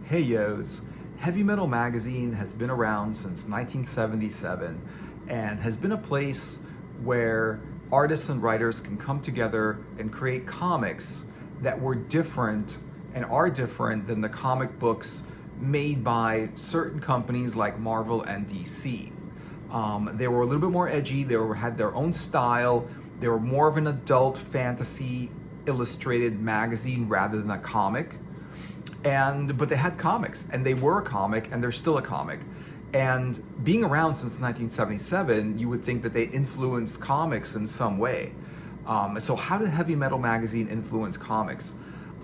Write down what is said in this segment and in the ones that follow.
Hey Yos, Heavy Metal Magazine has been around since 1977 and has been a place where artists and writers can come together and create comics that were different and are different than the comic books made by certain companies like Marvel and DC. They were a little bit more edgy, had their own style, they were more of an adult fantasy illustrated magazine rather than a comic. But they had comics, and they were a comic, and they're still a comic. And being around since 1977, you would think that they influenced comics in some way. So how did Heavy Metal Magazine influence comics?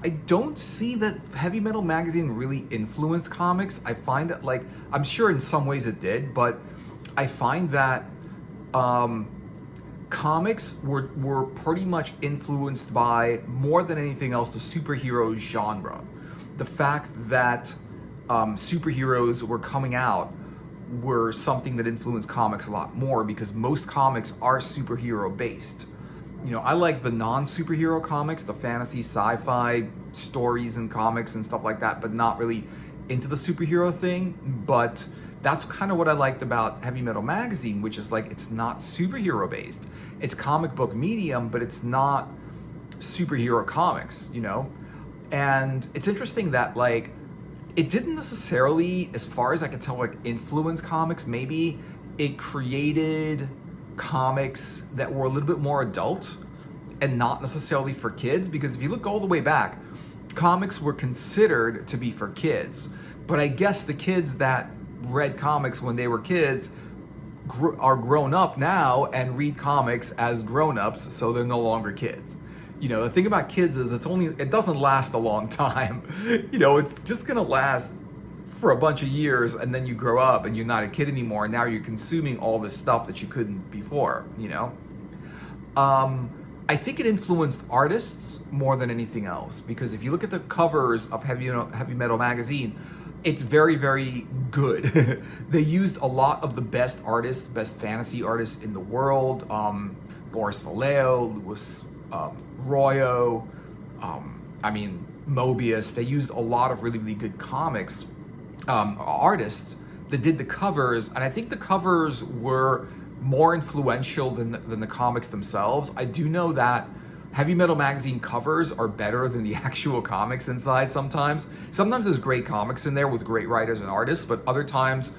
I don't see that Heavy Metal Magazine really influenced comics. I find that, like, I'm sure in some ways it did, but I find that comics were pretty much influenced by, more than anything else, the superhero genre. The fact that superheroes were coming out were something that influenced comics a lot more, because most comics are superhero based. You know, I like the non-superhero comics, the fantasy, sci-fi stories and comics and stuff like that, but not really into the superhero thing. But that's kind of what I liked about Heavy Metal Magazine, which is like, it's not superhero based. It's comic book medium, but it's not superhero comics, you know? And it's interesting that, like, it didn't necessarily, as far as I can tell, like, influence comics. Maybe it created comics that were a little bit more adult and not necessarily for kids, because if you look all the way back, comics were considered to be for kids. But I guess the kids that read comics when they were kids are grown up now and read comics as grown-ups, so they're no longer kids. You know, the thing about kids is it doesn't last a long time. You know, it's just gonna last for a bunch of years, and then you grow up and you're not a kid anymore, and now you're consuming all this stuff that you couldn't before, you know? I think it influenced artists more than anything else, because if you look at the covers of Heavy Metal Magazine, it's very, very good. They used a lot of the best artists, best fantasy artists in the world. Boris Vallejo, Louis Royo, Mobius. They used a lot of really, really good comics artists that did the covers, and I think the covers were more influential than the comics themselves. I do know that Heavy Metal Magazine covers are better than the actual comics inside sometimes. Sometimes there's great comics in there with great writers and artists, but other times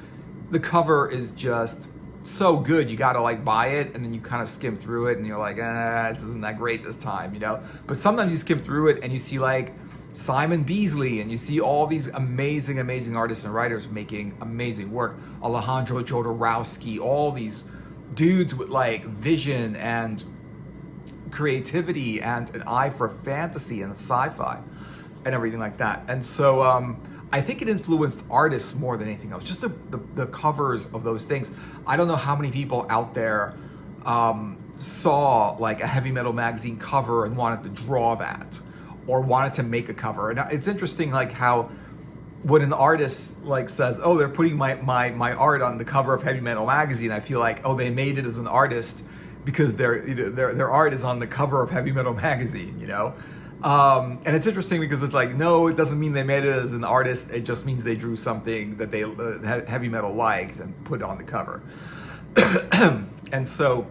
the cover is just so good you gotta, like, buy it, and then you kind of skim through it and you're like, this isn't that great this time, you know? But sometimes you skim through it and you see, like, Simon Beasley, and you see all these amazing artists and writers making amazing work. Alejandro Jodorowsky, all these dudes with, like, vision and creativity and an eye for fantasy and sci-fi and everything like that. And so I think it influenced artists more than anything else, just the covers of those things. I don't know how many people out there saw, like, a Heavy Metal Magazine cover and wanted to draw that or wanted to make a cover. And it's interesting, like, how when an artist, like, says, oh, they're putting my art on the cover of Heavy Metal Magazine, I feel like, oh, they made it as an artist because their art is on the cover of Heavy Metal Magazine, you know? And it's interesting because it's like, no, it doesn't mean they made it as an artist. It just means they drew something that they heavy metal liked and put it on the cover. And so,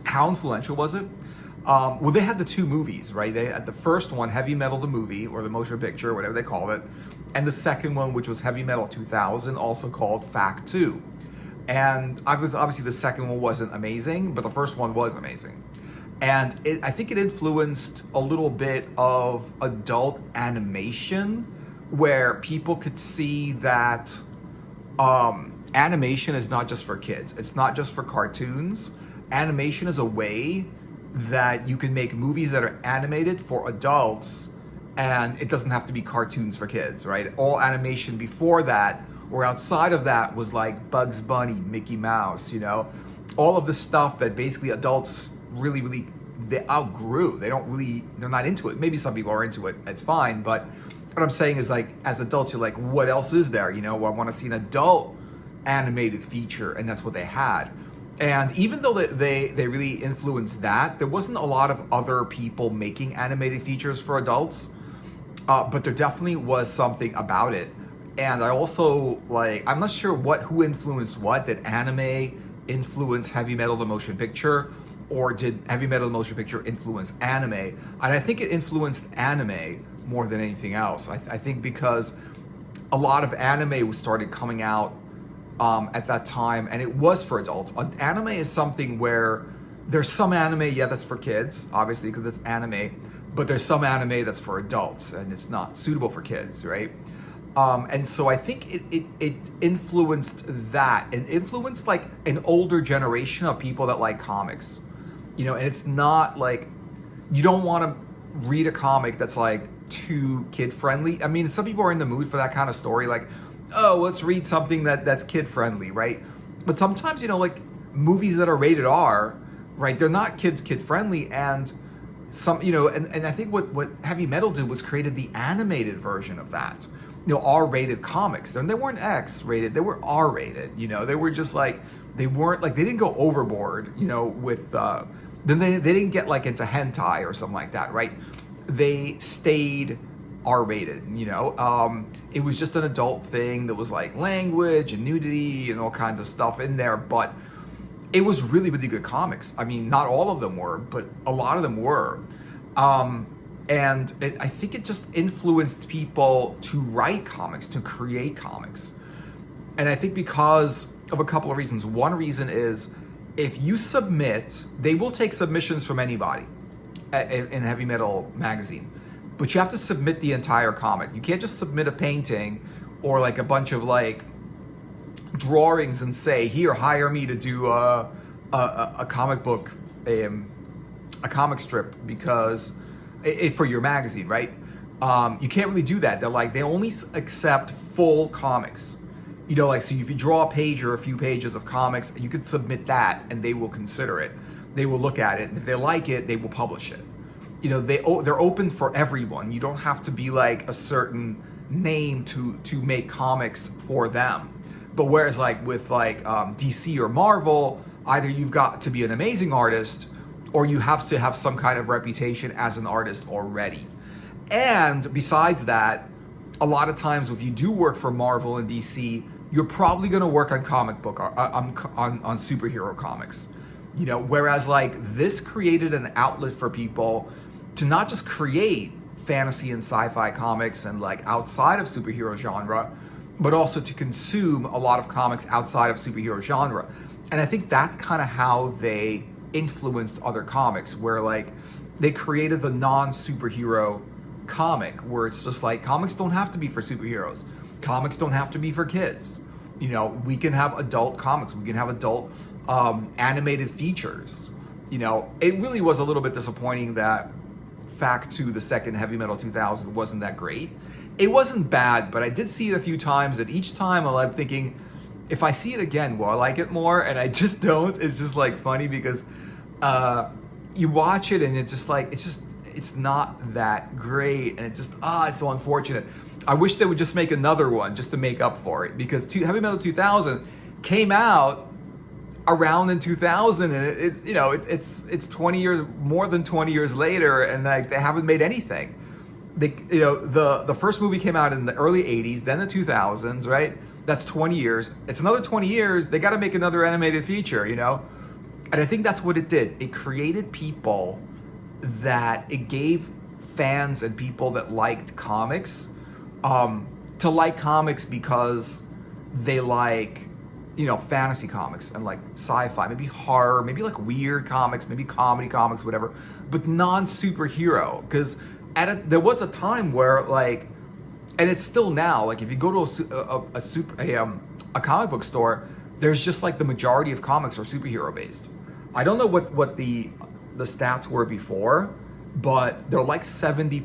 how influential was it? Well, they had the two movies, right? They had the first one, Heavy Metal the movie, or the motion picture, whatever they called it, and the second one, which was Heavy Metal 2000, also called Fact 2. And obviously the second one wasn't amazing, but the first one was amazing. And I think it influenced a little bit of adult animation, where people could see that animation is not just for kids. It's not just for cartoons. Animation is a way that you can make movies that are animated for adults, and it doesn't have to be cartoons for kids, right? All animation before that or outside of that was like Bugs Bunny, Mickey Mouse, you know? All of the stuff that basically adults really, they outgrew. They're not into it. Maybe some people are into it, it's fine, but what I'm saying is, like, as adults, you're like, what else is there? You know, I want to see an adult animated feature, and that's what they had. And even though they really influenced that, there wasn't a lot of other people making animated features for adults. but there definitely was something about it. And I also like, I'm not sure who influenced what. Did anime influence heavy metal the motion picture, or did heavy metal the motion picture influence anime? And I think it influenced anime more than anything else. I think because a lot of anime was started coming out at that time, and it was for adults. Anime is something where there's some anime, yeah, that's for kids, obviously, because it's anime, but there's some anime that's for adults, and it's not suitable for kids, right? And so I think it influenced that, and influenced like an older generation of people that like comics, and it's not like, you don't want to read a comic that's like too kid friendly. I mean, some people are in the mood for that kind of story, like, oh, let's read something that's kid friendly, right? But sometimes, like movies that are rated R, right, they're not kid friendly, and some, and I think what heavy metal did was created the animated version of that. R-rated comics. Then they weren't X-rated, they were R-rated. They were just like, they weren't like, they didn't go overboard, with then they didn't get like into hentai or something like that, right? They stayed R-rated, it was just an adult thing that was like language and nudity and all kinds of stuff in there, but it was really, really good comics. I mean, not all of them were, but a lot of them were. I think it just influenced people to write comics, to create comics. And I think because of a couple of reasons. One reason is, if you submit, they will take submissions from anybody in Heavy Metal magazine, but you have to submit the entire comic. You can't just submit a painting or like a bunch of like drawings and say, here, hire me to do a comic book, a comic strip, because for your magazine, right? You can't really do that. They're like, they only accept full comics. So if you draw a page or a few pages of comics, you can submit that and they will consider it. They will look at it, and if they like it, they will publish it. They're open for everyone. You don't have to be like a certain name to make comics for them. But whereas like with like DC or Marvel, either you've got to be an amazing artist, or you have to have some kind of reputation as an artist already. And besides that, a lot of times if you do work for Marvel and DC, you're probably going to work on comic book, on superhero comics. Whereas like this created an outlet for people to not just create fantasy and sci-fi comics and like outside of superhero genre, but also to consume a lot of comics outside of superhero genre. And I think that's kind of how they influenced other comics, where like they created the non-superhero comic, where it's just like, comics don't have to be for superheroes, comics don't have to be for kids. We can have adult comics, we can have adult animated features. It really was a little bit disappointing that Fact 2, the second Heavy Metal 2000, wasn't that great. It wasn't bad, but I did see it a few times, and each time I'm thinking, if I see it again, will I like it more? And I just don't. It's just like funny because you watch it and it's just like, it's not that great, and it's just, it's so unfortunate. I wish they would just make another one just to make up for it, because Heavy Metal 2000 came out around in 2000, and it's 20 years, more than 20 years later, and like they haven't made anything. The first movie came out in the early 80s, then the 2000s, right? That's 20 years. It's another 20 years. They got to make another animated feature, And I think that's what it did. It created people that it gave fans and people that liked comics to like comics because they like, fantasy comics and like sci-fi, maybe horror, maybe like weird comics, maybe comedy comics, whatever, but non-superhero. Because there was a time where like, and it's still now, like if you go to a comic book store, there's just like the majority of comics are superhero based. I don't know what the stats were before, but they're like 70%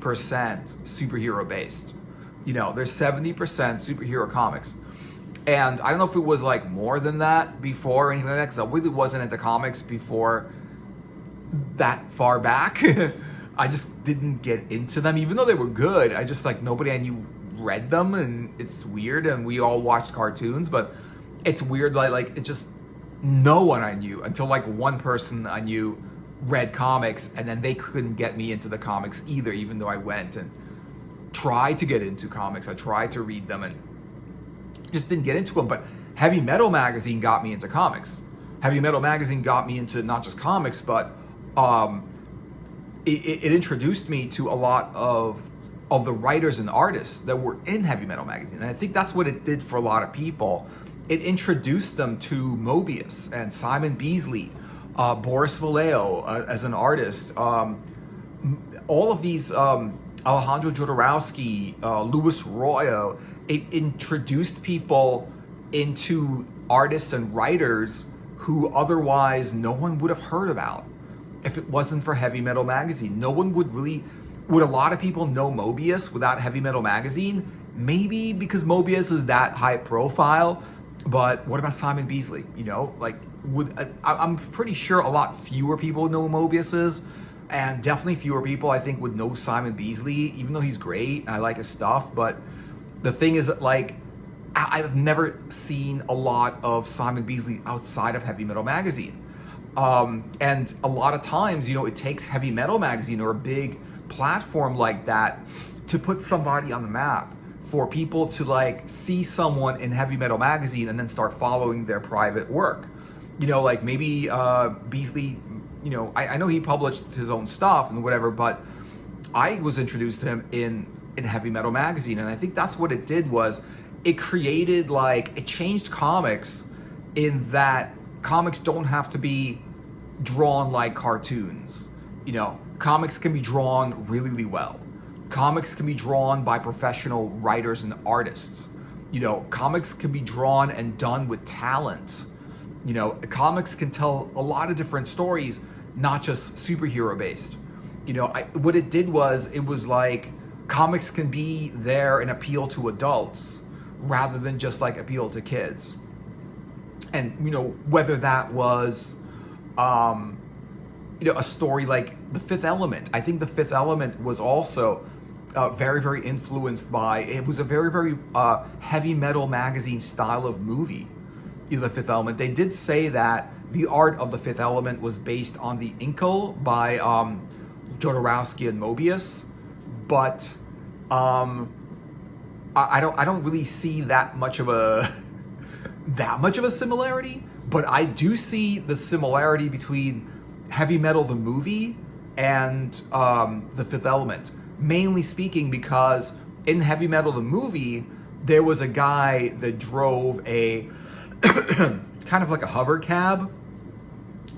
superhero based. There's 70% superhero comics. And I don't know if it was like more than that before or anything like that, because I really wasn't into comics before that far back. I just didn't get into them, even though they were good. I just like, nobody I knew read them, and it's weird, and we all watched cartoons, but it's weird, like it just, no one I knew, until like one person I knew read comics, and then they couldn't get me into the comics either, even though I went. And tried to get into comics. I tried to read them and just didn't get into them. But Heavy Metal Magazine got me into comics. Heavy Metal Magazine got me into not just comics, but it introduced me to a lot of the writers and artists that were in Heavy Metal Magazine. And I think that's what it did for a lot of people. It introduced them to Mobius and Simon Beasley, Boris Vallejo as an artist, all of these, Alejandro Jodorowsky, Louis Royo. It introduced people into artists and writers who otherwise no one would have heard about if it wasn't for Heavy Metal Magazine. No one would a lot of people know Mobius without Heavy Metal Magazine? Maybe because Mobius is that high profile, but what about Simon Beasley? You know, like, I'm pretty sure a lot fewer people know who Mobius is, and definitely fewer people I think would know Simon Beasley, even though he's great, I like his stuff. But the thing is that, like, I've never seen a lot of Simon Beasley outside of Heavy Metal Magazine. And a lot of times, you know, it takes Heavy Metal Magazine or a big platform like that to put somebody on the map, for people to like see someone in Heavy Metal Magazine and then start following their private work. You know, like maybe Beasley, you know, I know he published his own stuff and whatever, but I was introduced to him in Heavy Metal Magazine. And I think that's what it did, was it created, like, it changed comics in that comics don't have to be drawn like cartoons. You know, comics can be drawn really, really well. Comics can be drawn by professional writers and artists. You know, comics can be drawn and done with talent. You know, comics can tell a lot of different stories, not just superhero based. You know, what it did was, it was like, comics can be there and appeal to adults rather than just like appeal to kids. And, you know, whether that was, you know, a story like The Fifth Element. I think The Fifth Element was also very, very influenced by, it was a very, very Heavy Metal Magazine style of movie, you know, The Fifth Element. They did say that the art of The Fifth Element was based on the Inkle by Jodorowsky and Mobius, but I don't really see that much of a similarity. But I do see the similarity between Heavy Metal the movie and The Fifth Element. Mainly speaking, because in Heavy Metal the movie, there was a guy that drove a kind of like a hover cab,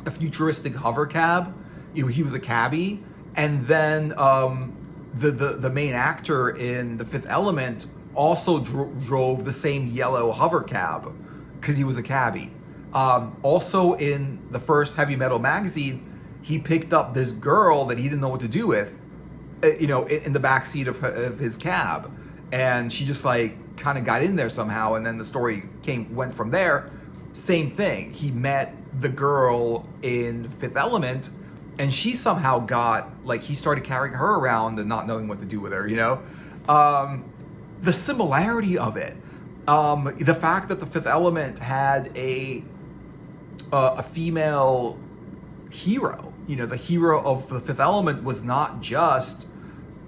a futuristic hover cab. You know, he was a cabbie, and then the main actor in The Fifth Element also drove the same yellow hover cab because he was a cabbie. Also in the first Heavy Metal Magazine, he picked up this girl that he didn't know what to do with, you know, in the backseat of his cab, and she just like kind of got in there somehow, and then the story went from there. Same thing. He met the girl in Fifth Element, and she somehow got, like, he started carrying her around and not knowing what to do with her, you know? The similarity of it, the fact that The Fifth Element had a female hero, you know, the hero of The Fifth Element was not just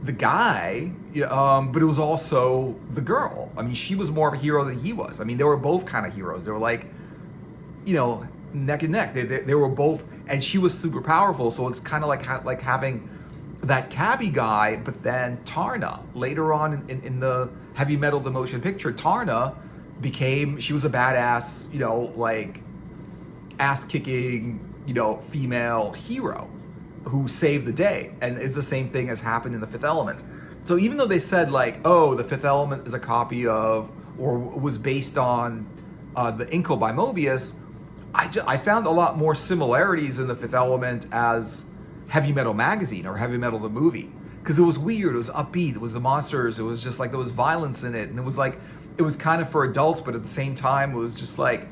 the guy, but it was also the girl. I mean, she was more of a hero than he was. I mean, they were both kind of heroes. They were like, you know, neck and neck. They were both, and she was super powerful. So it's kind of like having that cabbie guy, but then Tarna. Later on in the Heavy Metal the motion picture, Tarna she was a badass, you know, like ass-kicking, you know, female hero who saved the day. And it's the same thing as happened in The Fifth Element. So even though they said, like, oh, The Fifth Element is a copy of, or was based on the Inkle by Mobius, I found a lot more similarities in The Fifth Element as Heavy Metal Magazine or Heavy Metal the movie, because it was weird, it was upbeat, it was the monsters, it was just like there was violence in it, and it was kind of for adults, but at the same time it was just like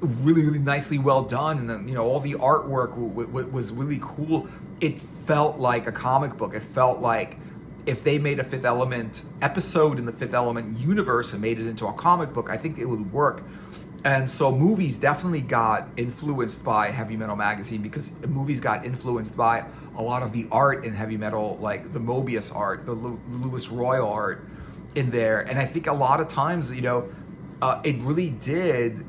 really, really nicely well done, and then, you know, all the artwork was really cool. It felt like a comic book. It felt like if they made a Fifth Element episode in the Fifth Element universe and made it into a comic book, I think it would work And so movies definitely got influenced by Heavy Metal Magazine, because movies got influenced by a lot of the art in heavy metal, like the Mobius art, the Louis Royal art in there. And I think a lot of times, it really did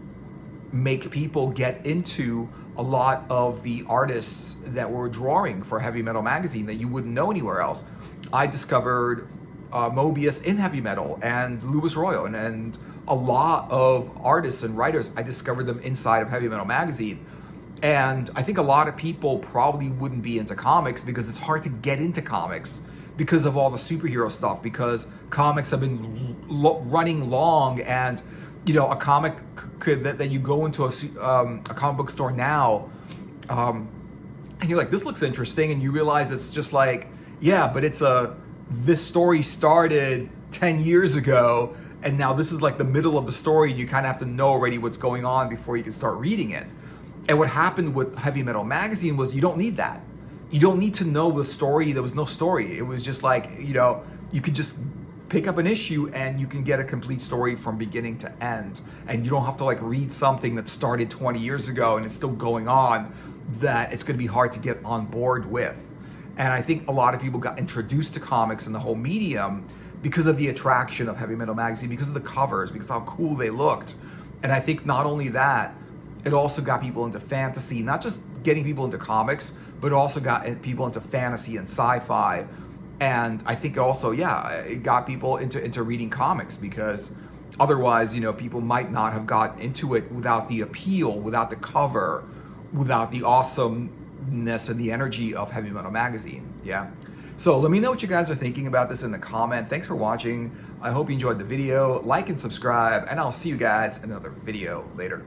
make people get into a lot of the artists that were drawing for Heavy Metal Magazine that you wouldn't know anywhere else. I discovered Mobius in heavy metal, and Louis Royal, and a lot of artists and writers, I discovered them inside of Heavy Metal Magazine. And I think a lot of people probably wouldn't be into comics because it's hard to get into comics because of all the superhero stuff, because comics have been running long, and a comic could that you go into a comic book store now, and you're like, this looks interesting, and you realize it's just like, yeah, but this story started 10 years ago, and now this is like the middle of the story, and you kind of have to know already what's going on before you can start reading it. And what happened with Heavy Metal Magazine was, you don't need that. You don't need to know the story. There was no story. It was just like, you could just pick up an issue and you can get a complete story from beginning to end. And you don't have to like read something that started 20 years ago and it's still going on, that it's going to be hard to get on board with. And I think a lot of people got introduced to comics and the whole medium because of the attraction of Heavy Metal Magazine, because of the covers, because of how cool they looked. And I think not only that, it also got people into fantasy, not just getting people into comics, but also got people into fantasy and sci-fi. And I think also, it got people into reading comics, because otherwise, people might not have gotten into it without the appeal, without the cover, without the awesomeness and the energy of Heavy Metal Magazine. Yeah. So let me know what you guys are thinking about this in the comment. Thanks for watching. I hope you enjoyed the video. Like and subscribe, and I'll see you guys in another video later.